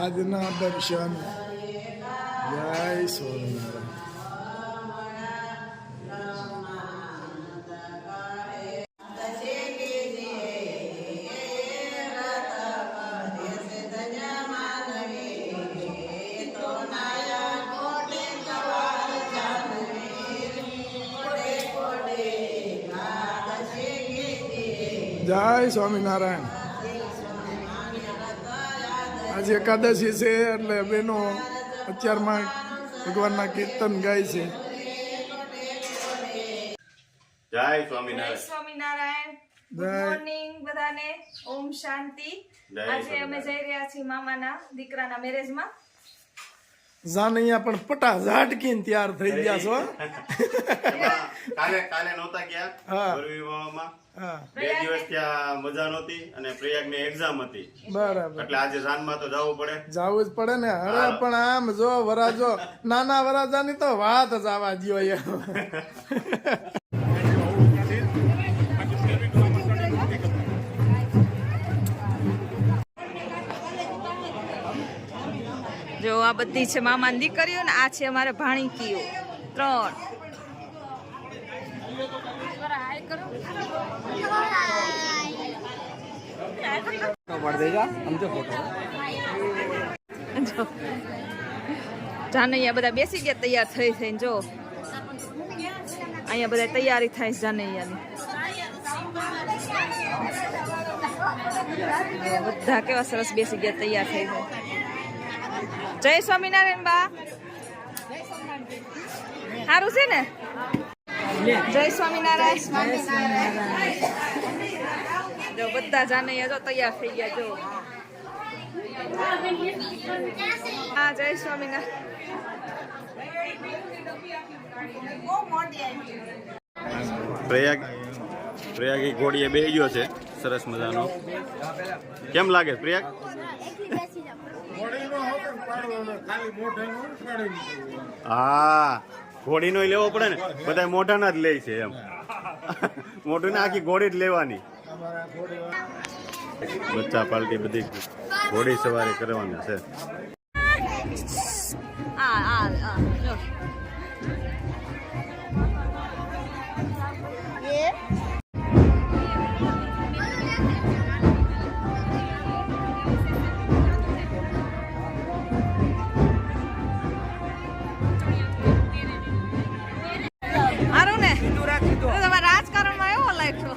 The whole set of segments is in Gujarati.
આજના દર્શન જય સ્વામિનારાયણ. જય સ્વામિનારાયણ. આજે એકાદશી છે એટલે બહેનો અત્યારમાં ભગવાનના કીર્તન ગાય છે. જય સ્વામિનારાયણ. સ્વામિનારાયણ. ગુડ મોર્નિંગ બધાને. ઓમ શાંતિ. આજે અમે જઈ રહ્યા છીએ મામાના દીકરાના મેરેજમાં. જાનૈયા પણ પટા ઝાટકીને તૈયાર થઈ ગયા છો. કાલે નહોતા ગયા ગરવીમાં. 2 દિવસ ત્યાં મજા નહોતી અને પ્રયાગની એક્ઝામ હતી. બરાબર. એટલે આજે જાનમાં તો જવું પડે. જવું જ પડે ને. અરે પણ આમ જો વરાજો નાના વરાજાની તો વાત જ આવા દ્યો. જો આ બધી છે મામાની દીકરીઓ ને આ છે અમારે ભાણીકીઓ 3. જાનૈયા બધા બેસી ગયા તૈયાર થઈ થઈને. જો અહીંયા બધા તૈયારી થાય છે જાનૈયાની. બધા કેવા સરસ બેસી ગયા તૈયાર થઈ જાય. જય સ્વામિનારાયણ બા. સારું છે ને? જય સ્વામિનારાયણ. જો બધા જાનૈયા જો તૈયાર થઈ ગયા. જો હા જય સ્વામિનારાયણ. પ્રયાગી ઘોડીએ બેહી ગયો છે સરસ મજાનો. કેમ લાગે પ્રયાગ? હા, ઘોડીનો લેવો પડે ને. બધા મોઢાના જ લે છે એમ. મોઢું ને આખી ઘોડી જ લેવાની. બચ્ચા પાલટી બધી ઘોડી સવારી કરવાની છે. રાજકારણમાં એવો લાગ્યો.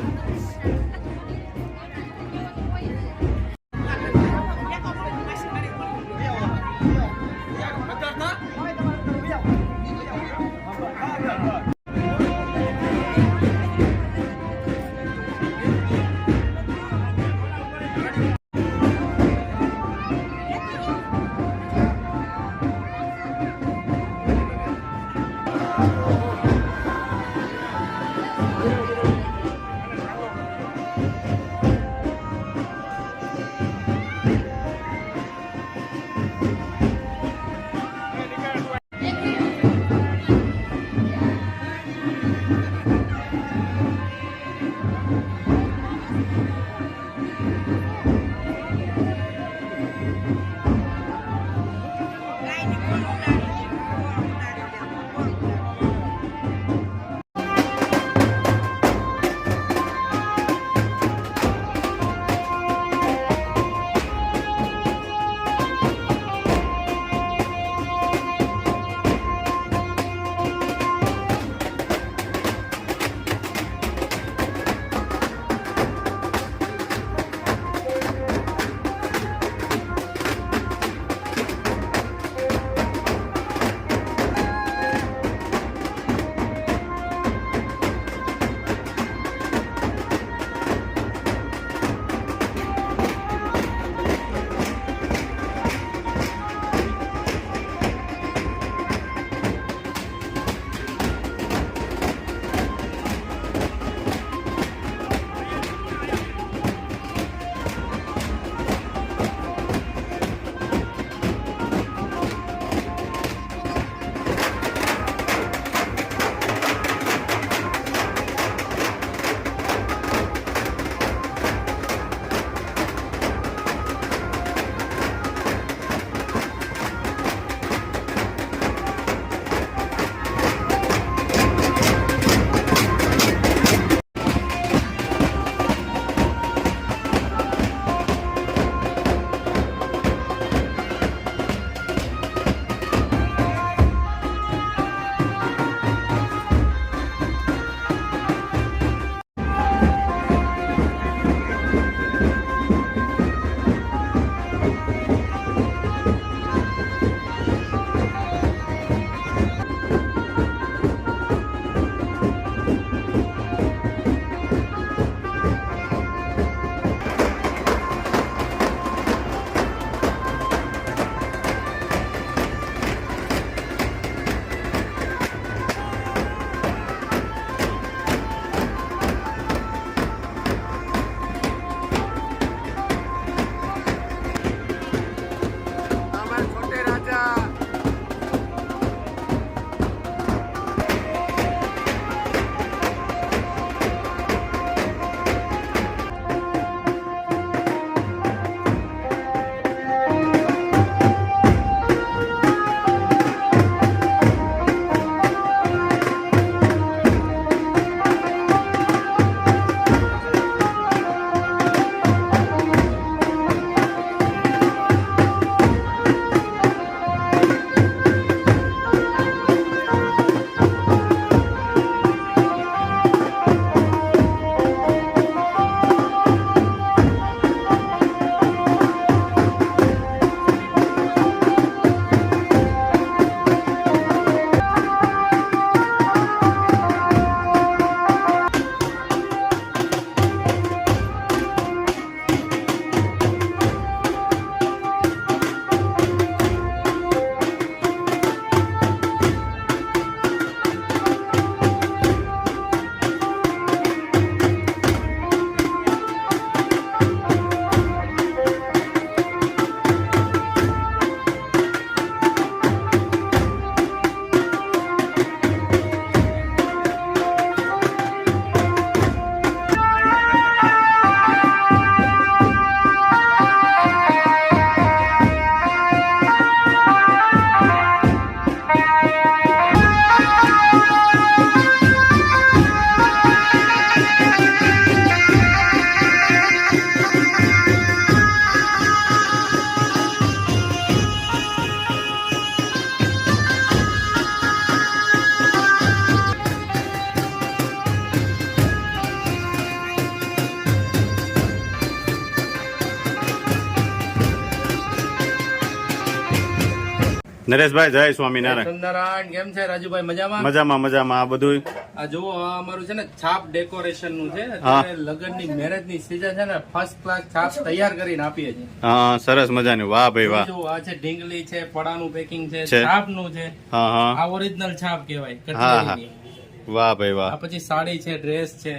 નરેશભાઈ જય સ્વામિનારાયણ. સુંદરાયણ કેમ છે રાજુભાઈ? મજામાં? મજામાં મજામાં. આ બધું આ જુઓ, આ અમારું છે ને છાપ ડેકોરેશન નું છે. હા. લગ્નની મેરેજ ની સીઝન છે ને, ફર્સ્ટ ક્લાસ છાપ તૈયાર કરીને આપીએ છીએ. હા સરસ મજાની. વાહ ભાઈ વાહ. જો આ છે ઢીંગલી છે, પડાનું પેકિંગ છે, છે. છાપ નું છે. હા હા આ ઓરિજિનલ છાપ કહેવાય હા હા. કટલેરીની. વાહ ભાઈ વાહ. આ પછી સાડી છે, ડ્રેસ છે,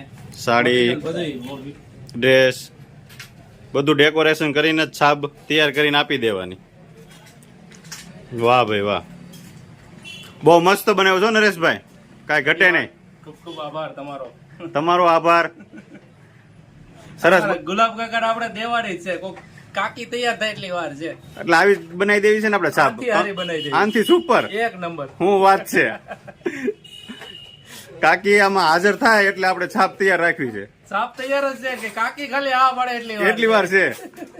સાડી બધું. ડ્રેસ બધું ડેકોરેશન કરીને જ છાપ તૈયાર કરીને આપી દેવાની. વાહ ભાઈ વાહ. બહુ મસ્ત બનાવ્યો છો નરેશભાઈ, કાંઈ ઘટે નહીં. ખૂબ ખૂબ આભાર તમારો. તમારો આભાર. સરસ. અમારા ગુલાબ કાકા આપણે દેવાની જ છે. કોક કાકી તૈયાર થાય એટલી વાર છે. એટલે આવી જ બનાવી દેવી છે ને આપણે છાપ. આથી હારી બનાવી દેવી. આનથી સુપર. એક નંબર. હું વાત છે. કાકી આમાં હાજર થાય એટલે આપણે છાપ તૈયાર રાખવી છે. છાપ તૈયાર જ છે કે કાકી ખાલી આ પડે એટલી વાર છે.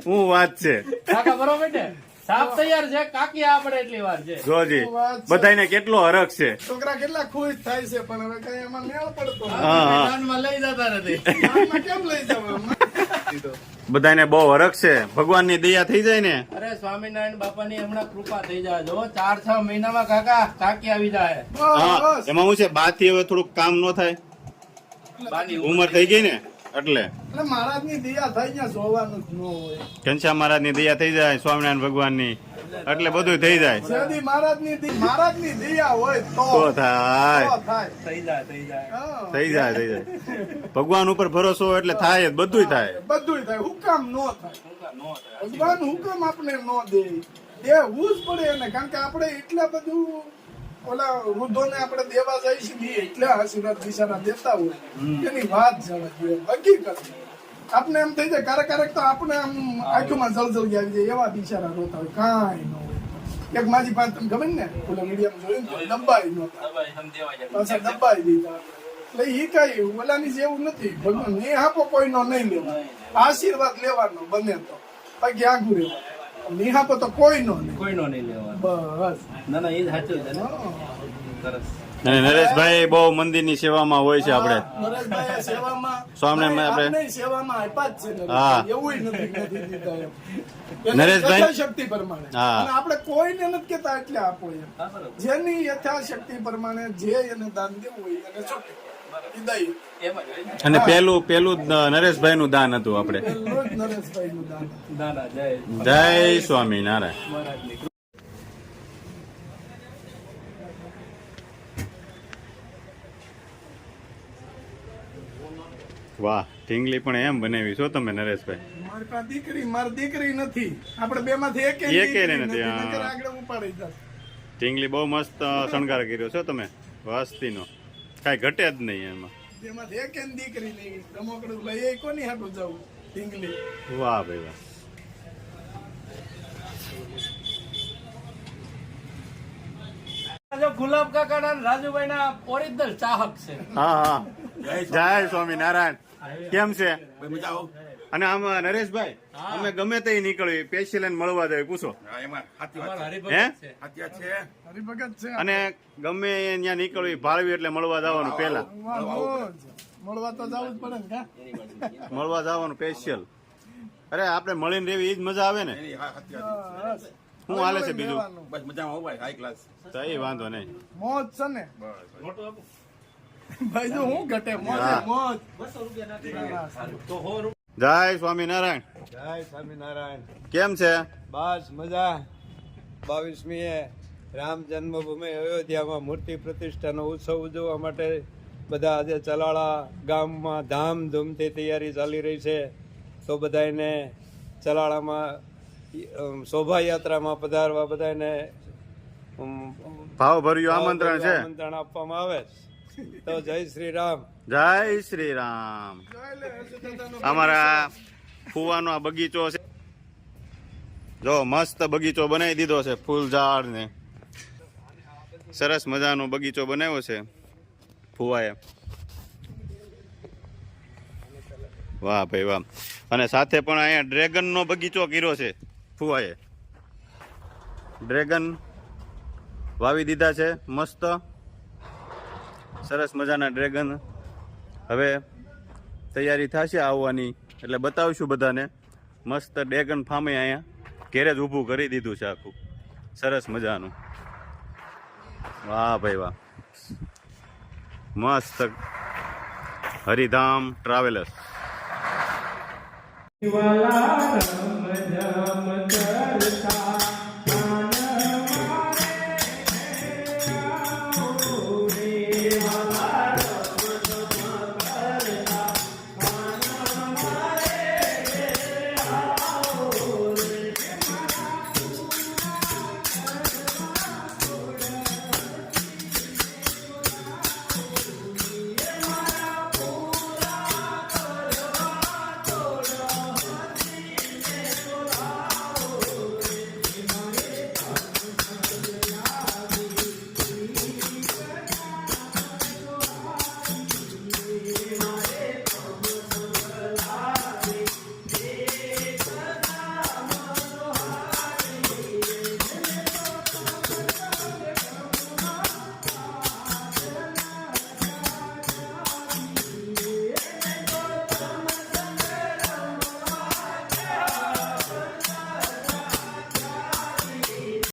હું વાત છે. કાકા બરોબર ને? છાપ તૈયાર છે, કાકી આ પડે એટલી વાર છે. જોજી બધાને કેટલો હરખ છે. છોકરા કેટલા ખુશ થાય છે, પણ હવે કઈ એમાં મેળ પડતો નથી. હા હા. મેદાનમાં લઈ જતા નથી. આમાં કેમ લઈ જવા? બધાને બહુ હરખ છે. ભગવાનની દયા થઈ જાય ને. અરે સ્વામિનારાયણ બાપાની હમણાં કૃપા થઈ જાય. જો 4-6 મહિનામાં કાકા કાકી આવી જાય. હા બસ. એમાં હું છે બાથી હવે થોડુંક કામ ન થાય, બાની ઉંમર થઈ ગઈ ને એટલે એટલે મહારાજની દયા થઈ ગયા, જોવાનું જ ન હોય. ઘનશ્યામ મહારાજની દયા થઈ જાય, સ્વામિનારાયણ ભગવાનની, એટલે બધું થઈ જાય. જેથી મહારાજની દયા હોય તો થાય. તો થાય. થઈ જાય થઈ જાય. હા. થઈ જાય થઈ જાય. ભગવાન ઉપર ભરોસો હોય એટલે થાય જ, બધું થાય. બધુંય થાય. હુકામ ન થાય. નો થાય. ભગવાન હુકમ આપણે ન દે, દેવું જ પડે એને. કારણ કે આપણે એટલા બધું ઓલા વૃદ્ધોને આપણે દેવા જાય છે, એટલા આશીર્વાદ બિચારા દેતા હોય એની વાત જવા જોઈએ. હકીકત આપણે એમ થઈ જાય ક્યારેક તો આપણે આમ આંખોમાં જળજળી આવી જાય, એવા બિચારા રોતા હોય. કાંઈ ન હોય. એક માજી પાસે તમને ખબર ને, ઓલા મીડિયામાં જોયું ને, દબાઈ નહોતા, દબાઈ સમજેવા જાય. પાછા દબાઈ દીધા. એટલે એ કઈ ઓલાની જેવું નથી. ભગવાન ને આપો કોઈનો નહીં લેવા, આશીર્વાદ લેવાનો બને તો બાકી આગું રહેવા. નિહાપો તો કોઈનો નહીં. કોઈનો નહીં લેવાનો. બસ. ના ના, એ જ સાચું છે ને. સરસ. અને નરેશભાઈ બહુ મંદિરની સેવામાં હોય છે આપણે. નરેશભાઈ સેવામાં સ્વામિનારાયણ આપણે- આપણે સેવામાં આપ્યા જ છે ને. હા. એવું નથી દીધા એમ. નરેશભાઈ- યથાશક્તિ પ્રમાણે. હા. અને આપણે કોઈને નથી કેતા એટલે આપો એમ. હા, બરોબર. જેની યથાશક્તિ પ્રમાણે જે એને દાન દેવું હોય એને છૂટે. ઈ દઈએ. એમ જ હોય ને. અને પેલું નરેશભાઈ નું દાન હતું આપણે. પેલું જ નરેશભાઈનું દાન. ના ના, જય જય સ્વામિનારાયણ. મહારાજની. વાહ, ઢીંગલી પણ એમ બનાવી છો તમે નરેશભાઈ. મારી પાસે મારી દીકરી નથી. આપણે બે માંથી એક એકેય નથી, હા. આગળ ઉપાડી જશે. ઢીંગલી બહુ મસ્ત શણગાર કર્યો છો તમે, વાસ્તીનો કાંઈ ઘટે જ નહીં એમાં. બેમાંથી એક દીકરી નહીં. રમકડું લઈ કોની હાટું જવું? ઢીંગલી. વાહ ભાઈ વાહ. જો ગુલાબ કાકા ના રાજુભાઈ ના ઓરિજિનલ ચાહક છે. હા હા. જય સ્વામિનારાયણ. કેમ છે? અને આમાં નરેશભાઈ, અમે ગમે તે નીકળવી સ્પેશિયલ એને મળવા જાય, પૂછો. અમારા હે? હરિભગત છે. હરિભગત છે. અને ગમે ત્યાં નીકળવી ભાળવી એટલે મળવા જવાનું પહેલા. વાહ, મોજ. મળવા તો જવું જ પડે ને કા? મળવા જવાનું સ્પેશિયલ. અરે આપણે મળીને રહેવી એ જ મજા આવે ને. બસ. શું હાલે છે બીજું? રહેવાનું. તો એ વાંધો નહીં. મોજ છે ને મોટું આપો. ભાઈ જો હું ઘટે મોજ હા. મોજ. 200 રૂપિયા નથી. તો 100 રૂપિયા. જય સ્વામિનારાયણ. જય સ્વામિનારાયણ. કેમ છે? બસ મજા. 22મીએ રામ જન્મભૂમિ અયોધ્યામાં મૂર્તિ પ્રતિષ્ઠાનો ઉત્સવ ઉજવવા માટે બધા આજે ચલાળા ગામમાં ધામધૂમથી તૈયારી ચાલી રહી છે. તો બધાને ચલાળામાં શોભાયાત્રામાં પધારવા બધાને ભાવભર્યું આમંત્રણ છે. આમંત્રણ આપવામાં આવે. તો જય શ્રી રામ. જય શ્રી રામ. જોઈ લે, હર્ષદાદાનો અમારા ફુવાનો આ બગીચો છે, જો મસ્ત બગીચો બનાવી દીધો છે, ફૂલ ઝાડ ને સરસ મજાનો બગીચો બનાવ્યો છે ફુવાએ. વાહ ભાઈ વાહ. અને સાથે પણ અહીંયા ડ્રેગન નો બગીચો કર્યો છે ફુવાએ. ડ્રેગન વાવી દીધા છે મસ્ત સરસ મજાના ડ્રેગન. હવે તૈયારી થશે આવવાની એટલે બતાવીશું બધાને. મસ્ત ડ્રેગન ફાર્મે અહીંયા ઘેરે જ ઊભું કરી દીધું છે આખું. સરસ મજાનું. વાહ ભાઈ વાહ, મસ્ત. હરિધામ ટ્રાવેલર્સ.